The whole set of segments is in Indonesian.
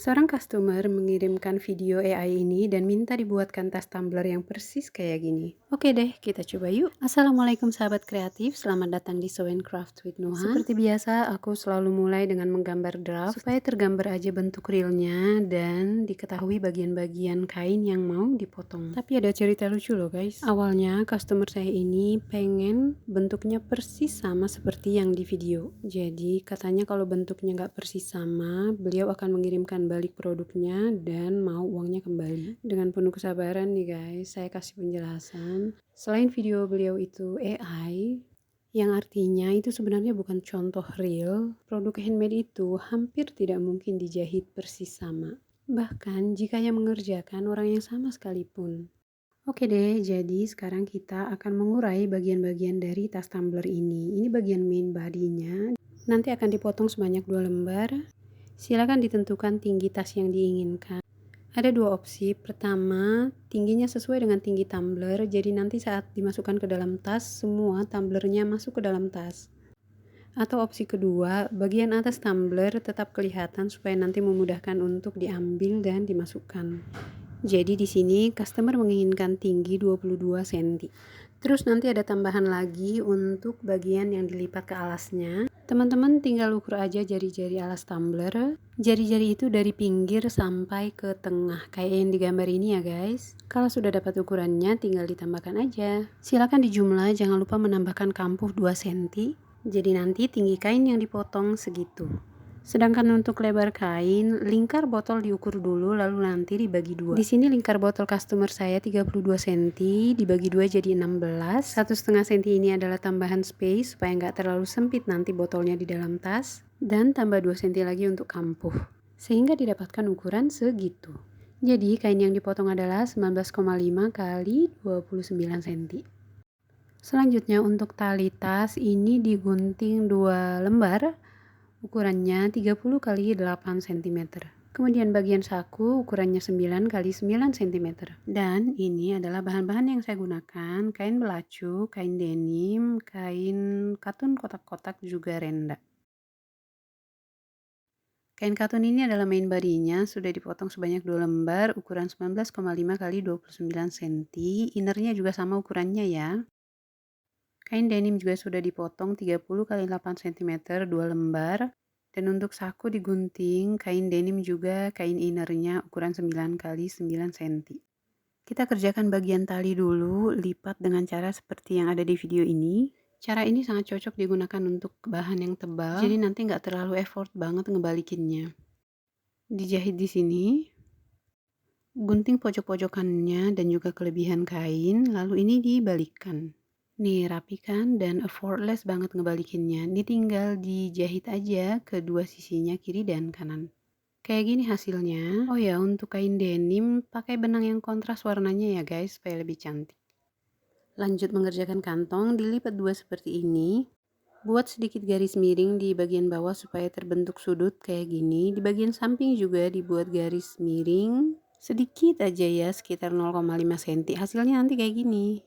Seorang customer mengirimkan video AI ini dan minta dibuatkan tas tumbler yang persis kayak gini. Oke deh, kita coba yuk. Assalamualaikum sahabat kreatif, selamat datang di Sew and Craft with Nuha. Seperti biasa, aku selalu mulai dengan menggambar draft supaya tergambar aja bentuk realnya dan diketahui bagian-bagian kain yang mau dipotong. Tapi ada cerita lucu loh guys. Awalnya customer saya ini pengen bentuknya persis sama seperti yang di video. Jadi katanya kalau bentuknya nggak persis sama, beliau akan mengirimkan balik produknya dan mau uangnya kembali. Dengan penuh kesabaran nih guys, saya kasih penjelasan. Selain video beliau itu AI, yang artinya itu sebenarnya bukan contoh real, produk handmade itu hampir tidak mungkin dijahit persis sama. Bahkan jika yang mengerjakan orang yang sama sekalipun. Oke deh, jadi sekarang kita akan mengurai bagian-bagian dari tas tumbler ini. Ini bagian main body-nya. Nanti akan dipotong sebanyak 2 lembar. Silakan ditentukan tinggi tas yang diinginkan. Ada dua opsi. Pertama, tingginya sesuai dengan tinggi tumbler. Jadi nanti saat dimasukkan ke dalam tas, semua tumblernya masuk ke dalam tas. Atau opsi kedua, bagian atas tumbler tetap kelihatan supaya nanti memudahkan untuk diambil dan dimasukkan. Jadi di sini customer menginginkan tinggi 22 cm. Terus nanti ada tambahan lagi untuk bagian yang dilipat ke alasnya. Teman-teman tinggal ukur aja jari-jari alas tumbler. Jari-jari itu dari pinggir sampai ke tengah kayak yang digambar ini ya guys. Kalau sudah dapat ukurannya tinggal ditambahkan aja. Silakan dijumlah, jangan lupa menambahkan kampuh 2 cm. Jadi nanti tinggi kain yang dipotong segitu. Sedangkan untuk lebar kain, lingkar botol diukur dulu lalu nanti dibagi dua. Di sini lingkar botol customer saya 32 cm, dibagi dua jadi 16. 1,5 cm ini adalah tambahan space supaya nggak terlalu sempit nanti botolnya di dalam tas. Dan tambah 2 cm lagi untuk kampuh. Sehingga didapatkan ukuran segitu. Jadi kain yang dipotong adalah 19,5 kali 29 cm. Selanjutnya untuk tali tas ini digunting 2 lembar. Ukurannya 30 kali 8 cm. Kemudian bagian saku ukurannya 9 kali 9 cm. Dan ini adalah bahan-bahan yang saya gunakan, kain belacu, kain denim, kain katun kotak-kotak juga renda. Kain katun ini adalah main body-nya, sudah dipotong sebanyak 2 lembar, ukuran 19,5 kali 29 cm. Innernya juga sama ukurannya ya. Kain denim juga sudah dipotong 30 kali 8 cm 2 lembar. Dan untuk saku digunting, kain denim juga kain innernya ukuran 9 kali 9 cm. Kita kerjakan bagian tali dulu, lipat dengan cara seperti yang ada di video ini. Cara ini sangat cocok digunakan untuk bahan yang tebal, jadi nanti nggak terlalu effort banget ngebalikinnya. Dijahit di sini. Gunting pojok-pojokannya dan juga kelebihan kain, lalu ini dibalikkan. Nih rapi kan dan effortless banget ngebalikinnya. Ini tinggal dijahit aja kedua sisinya kiri dan kanan. Kayak gini hasilnya. Oh ya, untuk kain denim pakai benang yang kontras warnanya ya guys supaya lebih cantik. Lanjut mengerjakan kantong, dilipat dua seperti ini. Buat sedikit garis miring di bagian bawah supaya terbentuk sudut kayak gini. Di bagian samping juga dibuat garis miring sedikit aja ya, sekitar 0,5 cm. Hasilnya nanti kayak gini.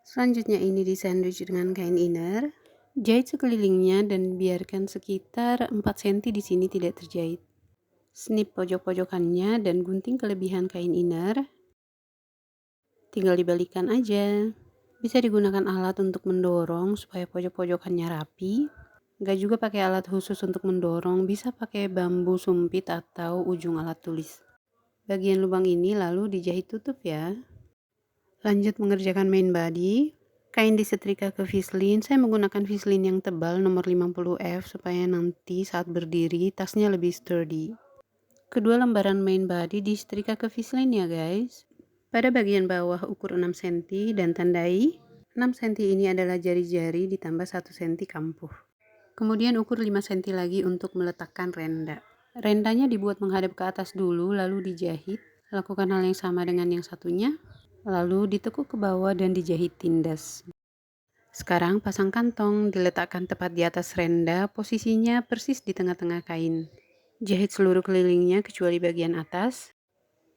Selanjutnya ini disandwich dengan kain inner. Jahit sekelilingnya dan biarkan sekitar 4 cm di sini tidak terjahit. Snip pojok-pojokannya dan gunting kelebihan kain inner. Tinggal dibalikan aja. Bisa digunakan alat untuk mendorong supaya pojok-pojokannya rapi. Nggak juga pakai alat khusus untuk mendorong, bisa pakai bambu sumpit atau ujung alat tulis. Bagian lubang ini lalu dijahit tutup ya. Lanjut mengerjakan main body. Kain disetrika ke vislin. Saya menggunakan vislin yang tebal nomor 50F supaya nanti saat berdiri tasnya lebih sturdy. Kedua lembaran main body disetrika ke vislin ya guys. Pada bagian bawah ukur 6 cm dan tandai 6 cm ini adalah jari-jari ditambah 1 cm kampuh. Kemudian ukur 5 cm lagi untuk meletakkan renda. Rendanya dibuat menghadap ke atas dulu lalu dijahit. Lakukan hal yang sama dengan yang satunya. Lalu ditekuk ke bawah dan dijahit tindas. Sekarang pasang kantong, diletakkan tepat di atas renda, posisinya persis di tengah-tengah kain. Jahit seluruh kelilingnya kecuali bagian atas.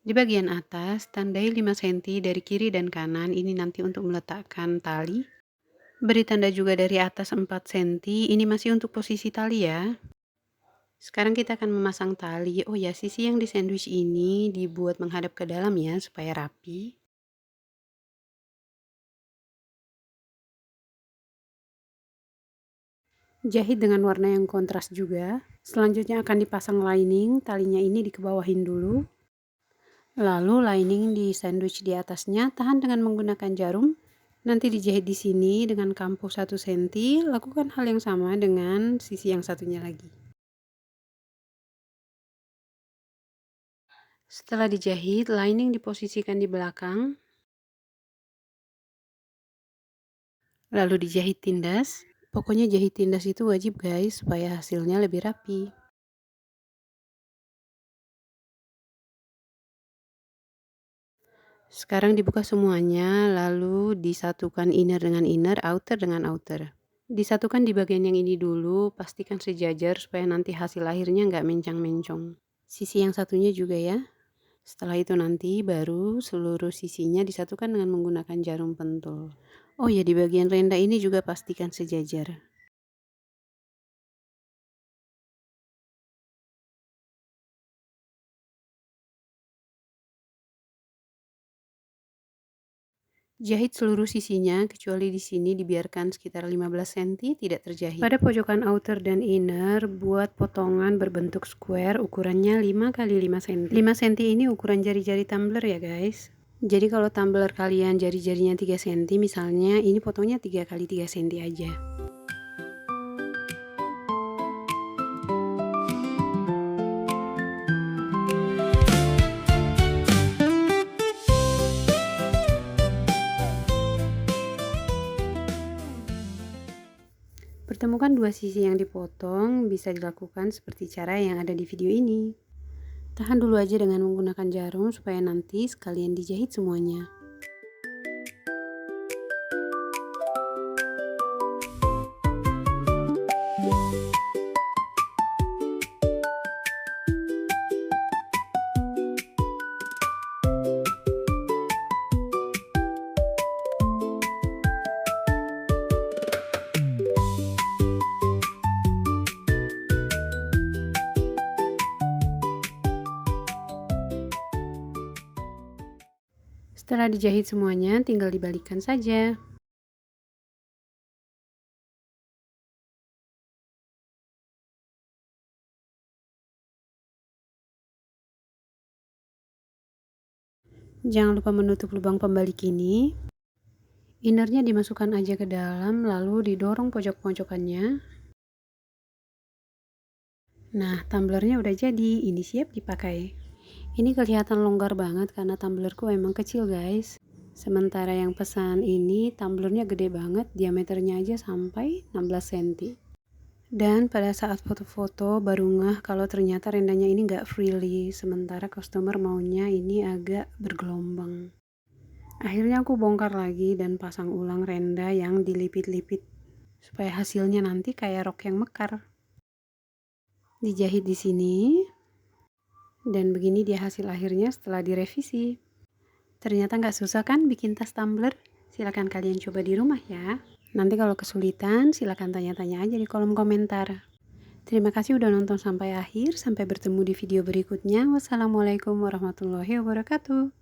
Di bagian atas, tandai 5 cm dari kiri dan kanan, ini nanti untuk meletakkan tali. Beri tanda juga dari atas 4 cm, ini masih untuk posisi tali ya. Sekarang kita akan memasang tali. Oh ya, sisi yang di sandwich ini dibuat menghadap ke dalam ya, supaya rapi. Jahit dengan warna yang kontras juga. Selanjutnya akan dipasang lining, talinya ini dikebawahin dulu. Lalu lining di sandwich di atasnya, tahan dengan menggunakan jarum. Nanti dijahit di sini dengan kampuh 1 cm. Lakukan hal yang sama dengan sisi yang satunya lagi. Setelah dijahit, lining diposisikan di belakang. Lalu dijahit tindas. Pokoknya jahit tindas itu wajib guys, supaya hasilnya lebih rapi. Sekarang dibuka semuanya, lalu disatukan inner dengan inner, outer dengan outer. Disatukan di bagian yang ini dulu, pastikan sejajar supaya nanti hasil akhirnya nggak mencang-mencong. Sisi yang satunya juga ya. Setelah itu nanti baru seluruh sisinya disatukan dengan menggunakan jarum pentul. Oh ya, di bagian renda ini juga pastikan sejajar. Jahit seluruh sisinya, kecuali di sini dibiarkan sekitar 15 cm tidak terjahit. Pada pojokan outer dan inner, buat potongan berbentuk square ukurannya 5 x 5 cm. 5 cm ini ukuran jari-jari tumbler ya guys. Jadi kalau tumbler kalian jari-jarinya 3 cm, misalnya ini potongnya 3 x 3 cm aja. Pertemukan dua sisi yang dipotong, bisa dilakukan seperti cara yang ada di video ini. Tahan dulu aja dengan menggunakan jarum supaya nanti sekalian dijahit semuanya. Setelah dijahit semuanya, tinggal dibalikkan saja. Jangan lupa menutup lubang pembalik ini. Innernya dimasukkan aja ke dalam, lalu didorong pojok-pojokannya. Nah, tumblernya udah jadi, ini siap dipakai. Ini kelihatan longgar banget karena tumblerku emang kecil guys. Sementara yang pesan ini tumblernya gede banget, diameternya aja sampai 16 cm. Dan pada saat foto-foto baru ngeh kalau ternyata rendanya ini nggak frilly, sementara customer maunya ini agak bergelombang. Akhirnya aku bongkar lagi dan pasang ulang renda yang dilipit-lipit supaya hasilnya nanti kayak rok yang mekar. Dijahit di sini. Dan begini dia hasil akhirnya setelah direvisi. Ternyata nggak susah kan bikin tas tumbler? Silahkan kalian coba di rumah ya. Nanti kalau kesulitan silahkan tanya-tanya aja di kolom komentar. Terima kasih udah nonton sampai akhir. Sampai bertemu di video berikutnya. Wassalamualaikum warahmatullahi wabarakatuh.